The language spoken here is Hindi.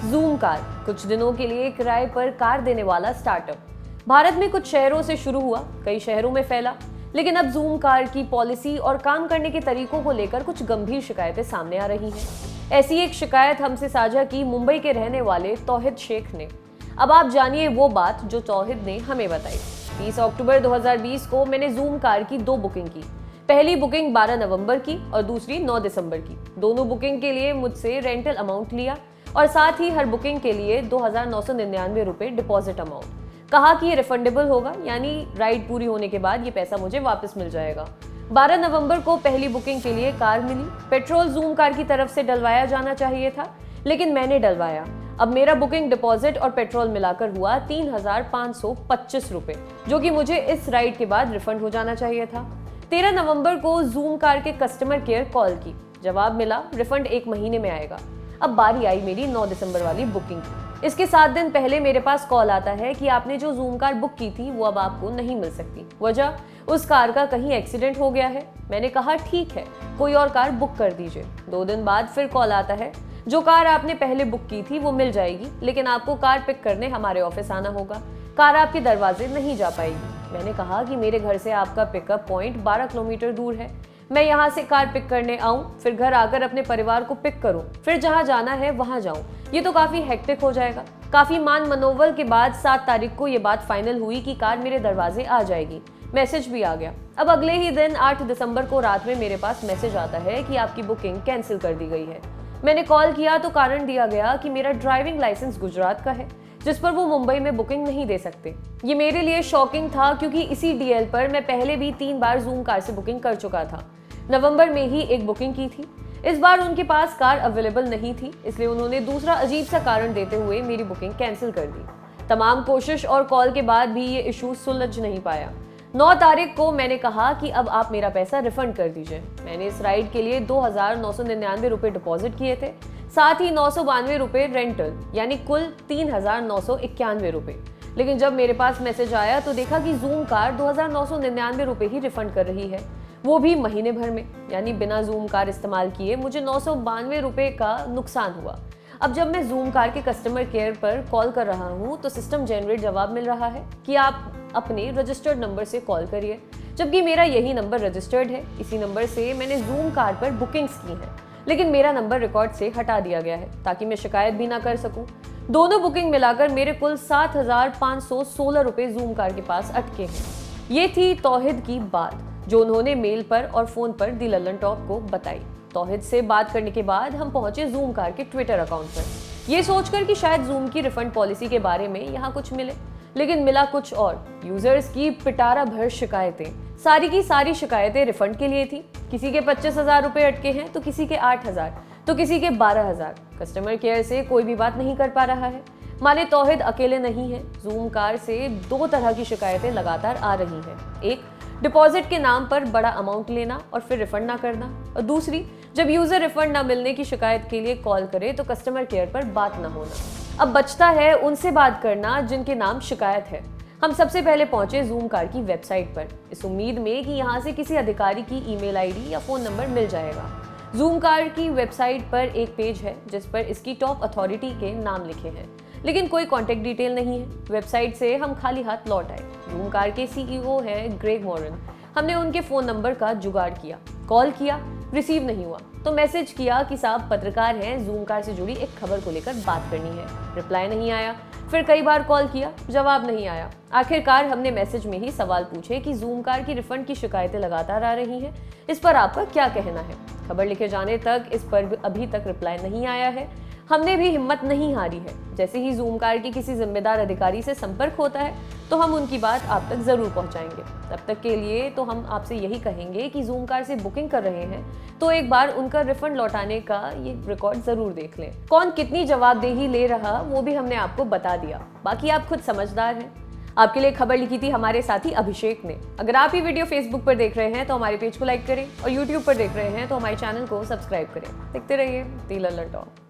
जूम कार कुछ दिनों के लिए किराए पर कार देने वाला स्टार्टअप भारत में कुछ शहरों से शुरू हुआ, कई शहरों में फैला, लेकिन अब जूम कार की पॉलिसी और काम करने के तरीकों को लेकर कुछ गंभीर शिकायतें सामने आ रही हैं। ऐसी एक शिकायत हमसे साझा की मुंबई के रहने वाले तौहिद शेख ने। अब आप जानिए वो बात जो तौहिद ने हमें बताई। 30 अक्टूबर 2020 को मैंने जूम कार की 2 बुकिंग की। पहली बुकिंग 12 नवंबर की और दूसरी 9 दिसंबर की। दोनों बुकिंग के लिए मुझसे रेंटल अमाउंट लिया और साथ ही हर बुकिंग के लिए 2,999 रुपए डिपॉजिट अमाउंट। कहा कि ये रिफंडेबल होगा, यानी राइड पूरी होने के बाद ये पैसा मुझे वापस मिल जाएगा। 12 नवंबर को पहली बुकिंग के लिए कार मिली। पेट्रोल जूम कार की तरफ से डलवाया जाना चाहिए था, लेकिन मैंने डलवाया। अब मेरा बुकिंग डिपॉजिट और पेट्रोल मिलाकर हुआ 3,525 रुपए, जो कि मुझे इस राइड के बाद रिफंड हो जाना चाहिए था। 13 नवंबर को जूम कार के कस्टमर केयर कॉल की। जवाब मिला रिफंड 1 महीने में आएगा। अब बारी आई मेरी 9 दिसंबर वाली बुकिंग की। इसके 7 दिन पहले मेरे पास कॉल आता है कि आपने जो जूम कार बुक की थी वो अब आपको नहीं मिल सकती। वजह, उस कार का कहीं एक्सीडेंट हो गया है। मैंने कहा ठीक है, कोई और कार बुक कर दीजिए। 2 दिन बाद फिर कॉल आता है, जो कार आपने पहले बुक की थी वो मिल जाएगी, लेकिन आपको कार पिक करने हमारे ऑफिस आना होगा। कार आपके दरवाजे नहीं जा पाएगी। मैंने कहा कि मेरे घर से आपका पिकअप पॉइंट 12 किलोमीटर दूर है। मैं यहाँ से कार पिक करने आऊँ, फिर घर आकर अपने परिवार को पिक करूँ, फिर जहाँ जाना है वहाँ जाऊँ। ये तो काफी हेक्टिक हो जाएगा। काफी मान मनोवल के बाद 7 तारीख को ये बात फाइनल हुई कि कार मेरे दरवाजे आ जाएगी। मैसेज भी आ गया। अब अगले ही दिन 8 दिसंबर को रात में मेरे पास मैसेज आता है कि आपकी बुकिंग कैंसिल कर दी गई है। मैंने कॉल किया तो कारण दिया गया कि मेरा ड्राइविंग लाइसेंस गुजरात का है, जिस पर वो मुंबई में बुकिंग नहीं दे सकते। ये मेरे लिए शॉकिंग था, क्योंकि इसी डीएल पर मैं पहले भी 3 बार जूम कार से बुकिंग कर चुका था। नवंबर में ही एक बुकिंग की थी। इस बार उनके पास कार अवेलेबल नहीं थी, इसलिए उन्होंने दूसरा अजीब सा कारण देते हुए मेरी बुकिंग कैंसिल कर दी। तमाम कोशिश और कॉल के बाद भी ये इशू सुलझ नहीं पाया। 9 तारीख को मैंने कहा कि अब आप मेरा पैसा रिफंड कर दीजिए। मैंने इस राइड के लिए 2,999 रुपए डिपॉजिट किए थे, साथ ही 992 रुपए रेंटल, यानी कुल 3,991 रुपए। लेकिन जब मेरे पास मैसेज आया तो देखा कि जूम कार 2,999 रुपए ही रिफंड कर रही है, वो भी महीने भर में। यानी बिना जूम कार इस्तेमाल किए मुझे 992 रुपए का नुकसान हुआ। अब जब मैं जूम कार के कस्टमर केयर पर कॉल कर रहा हूँ तो सिस्टम जनरेट जवाब मिल रहा है कि आप अपने रजिस्टर्ड नंबर से कॉल करिए, जबकि मेरा यही नंबर रजिस्टर्ड है। इसी नंबर से मैंने जूम कार पर बुकिंग्स की हैं, लेकिन मेरा नंबर रिकॉर्ड से हटा दिया गया है ताकि मैं शिकायत भी ना कर सकूं। दोनों बुकिंग मिलाकर मेरे कुल 7,516 रुपए जूम कार के पास अटके हैं। ये थी तौहिद की बात, जो उन्होंने मेल पर और फोन पर दी लल्लन टॉप को बताई। तौहिद से बात करने के बाद हम पहुंचे जूम कार के ट्विटर अकाउंट पर, ये सोचकर कि शायद जूम की रिफंड पॉलिसी के बारे में यहाँ कुछ मिले, लेकिन मिला कुछ और। यूजर्स की पिटारा भर शिकायतें, सारी की सारी शिकायतें रिफंड के लिए थी। किसी के 25,000 रुपए अटके हैं तो किसी के 8,000, तो किसी के 12,000। कस्टमर केयर से कोई भी बात नहीं कर पा रहा है। माने तौहिद अकेले नहीं है। जूम कार से 2 तरह की शिकायतें लगातार आ रही हैं। एक, डिपॉजिट के नाम पर बड़ा अमाउंट लेना और फिर रिफंड ना करना, और दूसरी, जब यूजर रिफंड ना मिलने की शिकायत के लिए कॉल करे तो कस्टमर केयर पर बात ना होना। अब बचता है उनसे बात करना जिनके नाम शिकायत है। हम सबसे पहले पहुंचे जूम कार की वेबसाइट पर, इस उम्मीद में कि यहाँ से किसी अधिकारी की ईमेल आईडी या फोन नंबर मिल जाएगा। जूम कार की वेबसाइट पर एक पेज है जिस पर इसकी टॉप अथॉरिटी के नाम लिखे हैं, लेकिन कोई कॉन्टेक्ट डिटेल नहीं है। वेबसाइट से हम खाली हाथ लौट आए। जूम कार के सीईओ हैं ग्रेग मॉरन। हमने उनके फोन नंबर का जुगाड़ किया, कॉल किया, रिसीव नहीं हुआ तो मैसेज किया कि साहब पत्रकार हैं, जूम कार से जुड़ी एक खबर को लेकर बात करनी है। रिप्लाई नहीं आया। फिर कई बार कॉल किया, जवाब नहीं आया। आखिरकार हमने मैसेज में ही सवाल पूछे कि जूम कार की रिफंड की शिकायतें लगातार आ रही हैं, इस पर आपका क्या कहना है। खबर लिखे जाने तक इस पर अभी तक रिप्लाई नहीं आया है। हमने भी हिम्मत नहीं हारी है। जैसे ही जूम कार की किसी जिम्मेदार अधिकारी से संपर्क होता है तो हम उनकी बात आप तक जरूर पहुंचाएंगे। तब तक के लिए तो हम आपसे यही कहेंगे कि जूम कार से बुकिंग कर रहे हैं तो एक बार उनका रिफंड लौटाने का ये रिकॉर्ड जरूर देख लें। कौन कितनी जवाबदेही ले रहा वो भी हमने आपको बता दिया, बाकी आप खुद समझदार हैं। आपके लिए खबर लिखी थी हमारे साथी अभिषेक ने। अगर आप ये वीडियो फेसबुक पर देख रहे हैं तो हमारे पेज को लाइक करें, और यूट्यूब पर देख रहे हैं तो हमारे चैनल को सब्सक्राइब करें। देखते रहिए दी लल्लन टॉप।